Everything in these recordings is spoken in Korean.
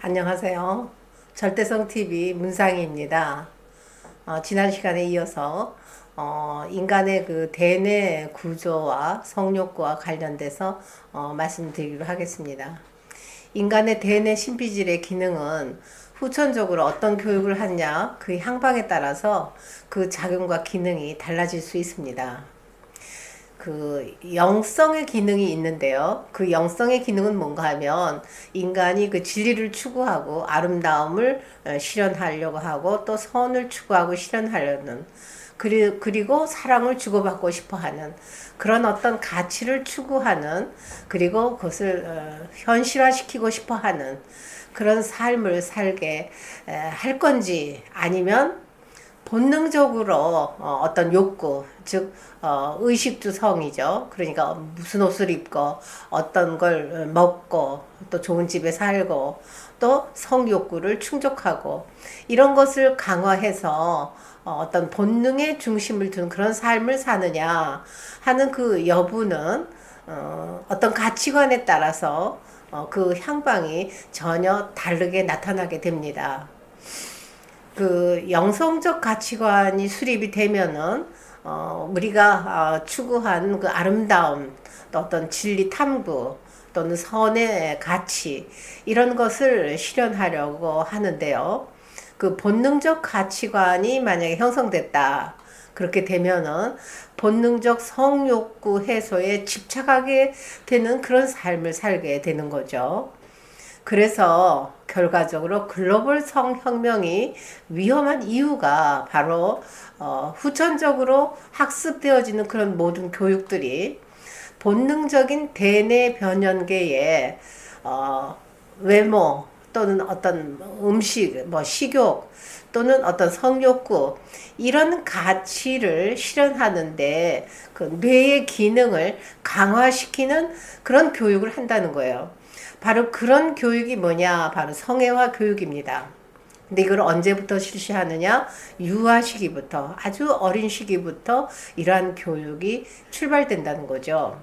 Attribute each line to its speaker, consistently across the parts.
Speaker 1: 안녕하세요. 절대성 TV 문상희입니다. 지난 시간에 이어서 인간의 그 대뇌 구조와 성욕구와 관련돼서 말씀드리기로 하겠습니다. 인간의 대뇌 신비질의 기능은 후천적으로 어떤 교육을 하냐 그 향방에 따라서 그 작용과 기능이 달라질 수 있습니다. 그 영성의 기능이 있는데요. 그 영성의 기능은 뭔가 하면 인간이 그 진리를 추구하고 아름다움을 실현하려고 하고 또 선을 추구하고 실현하려는 그리고 사랑을 주고받고 싶어 하는 그런 어떤 가치를 추구하는 그리고 그것을 현실화시키고 싶어 하는 그런 삶을 살게 할 건지 아니면 본능적으로 어떤 욕구, 즉 의식주성이죠. 그러니까 무슨 옷을 입고 어떤 걸 먹고 또 좋은 집에 살고 또 성욕구를 충족하고 이런 것을 강화해서 어떤 본능의 중심을 둔 그런 삶을 사느냐 하는 그 여부는 어떤 가치관에 따라서 그 향방이 전혀 다르게 나타나게 됩니다. 그 영성적 가치관이 수립이 되면은 우리가 추구한 그 아름다움, 또 어떤 진리 탐구, 또는 선의 가치 이런 것을 실현하려고 하는데요. 그 본능적 가치관이 만약에 형성됐다. 그렇게 되면은 본능적 성욕구 해소에 집착하게 되는 그런 삶을 살게 되는 거죠. 그래서 결과적으로 글로벌 성혁명이 위험한 이유가 바로 후천적으로 학습되어지는 그런 모든 교육들이 본능적인 대뇌 변연계의 외모 또는 어떤 음식, 뭐 식욕 또는 어떤 성욕구 이런 가치를 실현하는데 그 뇌의 기능을 강화시키는 그런 교육을 한다는 거예요. 바로 그런 교육이 뭐냐? 바로 성애화 교육입니다. 근데 이걸 언제부터 실시하느냐? 유아 시기부터, 아주 어린 시기부터 이러한 교육이 출발된다는 거죠.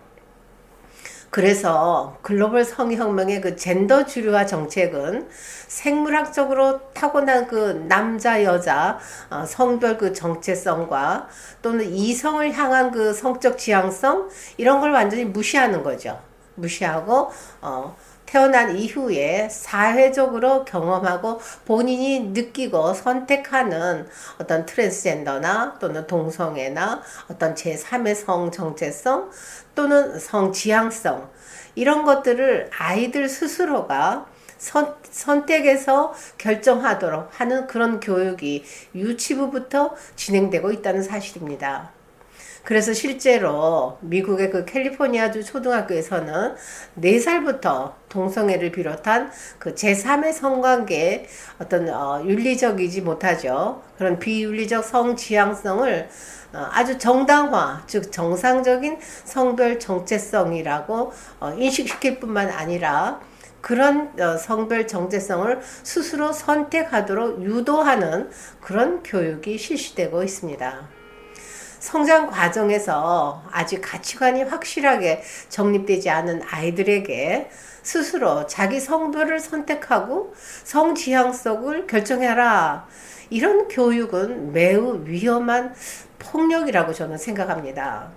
Speaker 1: 그래서 글로벌 성혁명의 그 젠더 주류화 정책은 생물학적으로 타고난 그 남자 여자 성별 그 정체성과 또는 이성을 향한 그 성적 지향성 이런 걸 완전히 무시하는 거죠. 무시하고 태어난 이후에 사회적으로 경험하고 본인이 느끼고 선택하는 어떤 트랜스젠더나 또는 동성애나 어떤 제3의 성 정체성 또는 성 지향성 이런 것들을 아이들 스스로가 선택해서 결정하도록 하는 그런 교육이 유치부부터 진행되고 있다는 사실입니다. 그래서 실제로 미국의 그 캘리포니아주 초등학교에서는 4살부터 동성애를 비롯한 그 제3의 성관계에 어떤 윤리적이지 못하죠. 그런 비윤리적 성지향성을 아주 정당화, 즉 정상적인 성별 정체성이라고 인식시킬 뿐만 아니라 그런 성별 정체성을 스스로 선택하도록 유도하는 그런 교육이 실시되고 있습니다. 성장 과정에서 아직 가치관이 확실하게 정립되지 않은 아이들에게 스스로 자기 성별을 선택하고 성지향성을 결정해라. 이런 교육은 매우 위험한 폭력이라고 저는 생각합니다.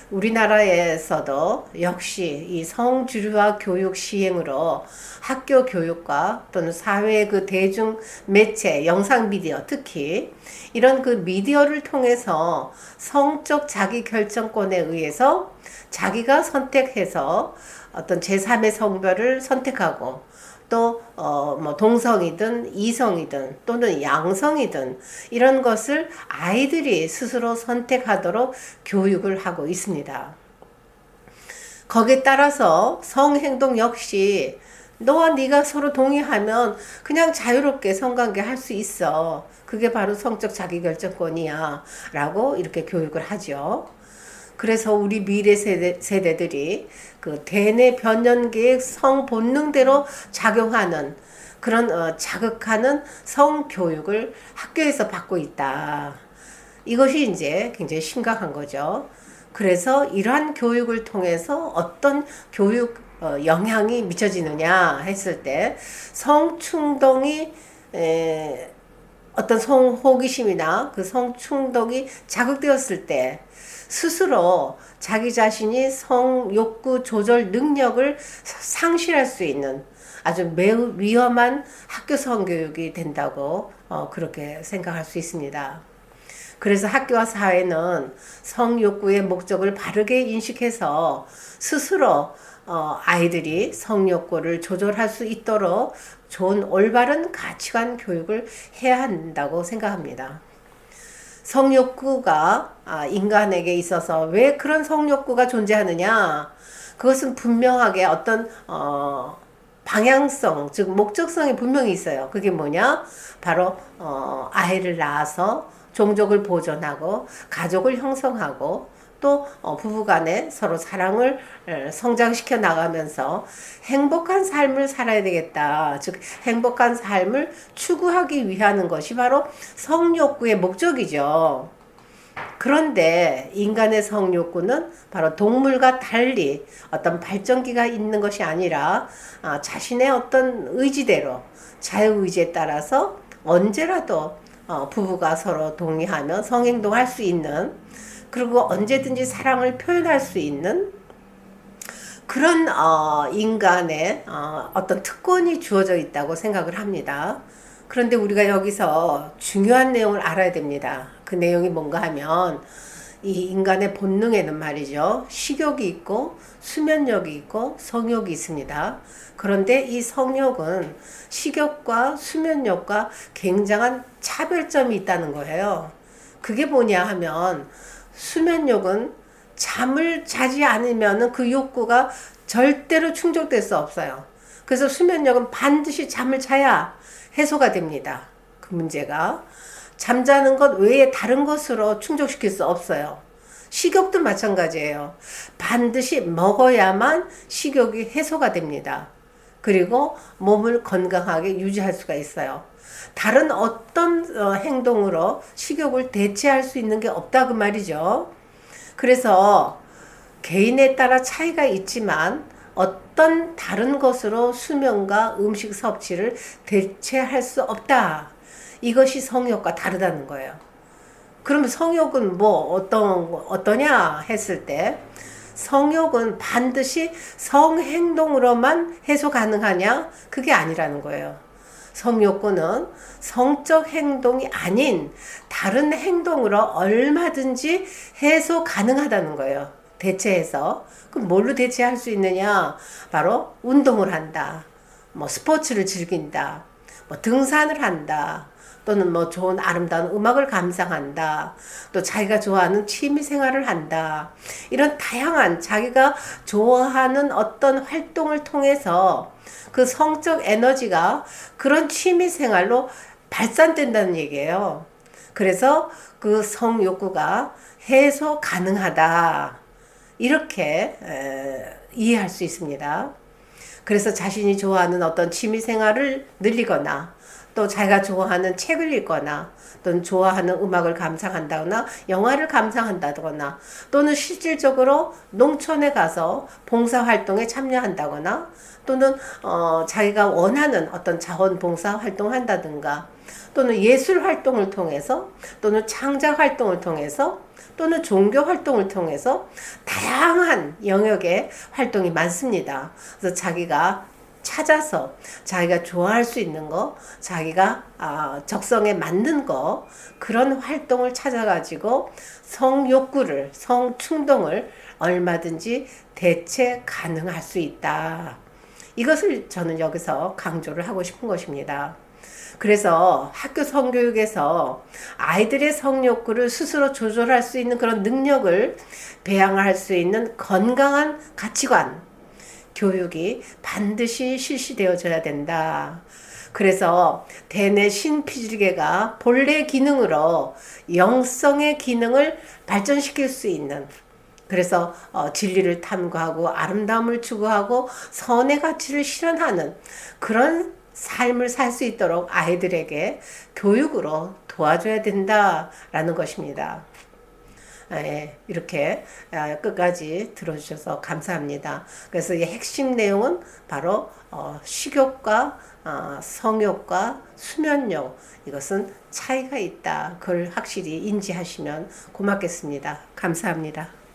Speaker 1: 우리나라에서도 역시 이 성주류화 교육 시행으로 학교 교육과 또는 사회 그 대중 매체, 영상 미디어 특히 이런 그 미디어를 통해서 성적 자기 결정권에 의해서 자기가 선택해서 어떤 제3의 성별을 선택하고 또 뭐 동성이든 이성이든 또는 양성이든 이런 것을 아이들이 스스로 선택하도록 교육을 하고 있습니다. 거기에 따라서 성행동 역시 너와 네가 서로 동의하면 그냥 자유롭게 성관계 할 수 있어. 그게 바로 성적 자기결정권이야 라고 이렇게 교육을 하죠. 그래서 우리 미래 세대들이 그 대뇌 변연계의 성 본능대로 작용하는 그런 자극하는 성교육을 학교에서 받고 있다. 이것이 이제 굉장히 심각한 거죠. 그래서 이러한 교육을 통해서 어떤 교육 영향이 미쳐지느냐 했을 때 성충동이 어떤 성호기심이나 그 성충동이 자극되었을 때 스스로 자기 자신이 성욕구 조절 능력을 상실할 수 있는 아주 매우 위험한 학교 성교육이 된다고 그렇게 생각할 수 있습니다. 그래서 학교와 사회는 성욕구의 목적을 바르게 인식해서 스스로 아이들이 성욕구를 조절할 수 있도록 좋은 올바른 가치관 교육을 해야 한다고 생각합니다. 성욕구가 인간에게 있어서 왜 그런 성욕구가 존재하느냐? 그것은 분명하게 어떤 방향성, 즉 목적성이 분명히 있어요. 그게 뭐냐? 바로 아이를 낳아서 종족을 보존하고 가족을 형성하고 또 부부간에 서로 사랑을 성장시켜 나가면서 행복한 삶을 살아야 되겠다. 즉 행복한 삶을 추구하기 위한 것이 바로 성욕구의 목적이죠. 그런데 인간의 성욕구는 바로 동물과 달리 어떤 발전기가 있는 것이 아니라 자신의 어떤 의지대로 자유의지에 따라서 언제라도 부부가 서로 동의하며 성행동할 수 있는, 그리고 언제든지 사랑을 표현할 수 있는 그런 인간의 어떤 특권이 주어져 있다고 생각을 합니다. 그런데 우리가 여기서 중요한 내용을 알아야 됩니다. 그 내용이 뭔가 하면 이 인간의 본능에는 말이죠, 식욕이 있고 수면욕이 있고 성욕이 있습니다. 그런데 이 성욕은 식욕과 수면욕과 굉장한 차별점이 있다는 거예요. 그게 뭐냐 하면 수면욕은 잠을 자지 않으면 그 욕구가 절대로 충족될 수 없어요. 그래서 수면욕은 반드시 잠을 자야 해소가 됩니다. 그 문제가 잠자는 것 외에 다른 것으로 충족시킬 수 없어요. 식욕도 마찬가지예요. 반드시 먹어야만 식욕이 해소가 됩니다. 그리고 몸을 건강하게 유지할 수가 있어요. 다른 어떤 행동으로 식욕을 대체할 수 있는 게 없다 그 말이죠. 그래서 개인에 따라 차이가 있지만 어떤 다른 것으로 수면과 음식 섭취를 대체할 수 없다. 이것이 성욕과 다르다는 거예요. 그러면 성욕은 뭐 어떠냐 했을 때 성욕은 반드시 성행동으로만 해소 가능하냐? 그게 아니라는 거예요. 성욕구는 성적 행동이 아닌 다른 행동으로 얼마든지 해소 가능하다는 거예요. 대체해서. 그럼 뭘로 대체할 수 있느냐? 바로 운동을 한다. 뭐 스포츠를 즐긴다. 뭐 등산을 한다. 또는 뭐 좋은 아름다운 음악을 감상한다. 또 자기가 좋아하는 취미 생활을 한다. 이런 다양한 자기가 좋아하는 어떤 활동을 통해서 그 성적 에너지가 그런 취미 생활로 발산된다는 얘기예요. 그래서 그 성욕구가 해소 가능하다. 이렇게 이해할 수 있습니다. 그래서 자신이 좋아하는 어떤 취미 생활을 늘리거나 또 자기가 좋아하는 책을 읽거나 또는 좋아하는 음악을 감상한다거나 영화를 감상한다거나 또는 실질적으로 농촌에 가서 봉사활동에 참여한다거나 또는 자기가 원하는 어떤 자원봉사 활동을 한다든가 또는 예술활동을 통해서 또는 창작활동을 통해서 또는 종교활동을 통해서 다양한 영역의 활동이 많습니다. 그래서 자기가 찾아서 자기가 좋아할 수 있는 거, 자기가 적성에 맞는 거, 그런 활동을 찾아가지고 성욕구를, 성충동을 얼마든지 대체 가능할 수 있다. 이것을 저는 여기서 강조를 하고 싶은 것입니다. 그래서 학교 성교육에서 아이들의 성욕구를 스스로 조절할 수 있는 그런 능력을 배양할 수 있는 건강한 가치관, 교육이 반드시 실시되어져야 된다. 그래서 대뇌 신피질계가 본래 기능으로 영성의 기능을 발전시킬 수 있는, 그래서 진리를 탐구하고 아름다움을 추구하고 선의 가치를 실현하는 그런 삶을 살 수 있도록 아이들에게 교육으로 도와줘야 된다라는 것입니다. 이렇게 끝까지 들어주셔서 감사합니다. 그래서 이 핵심 내용은 바로 식욕과 성욕과 수면욕, 이것은 차이가 있다. 그걸 확실히 인지하시면 고맙겠습니다. 감사합니다.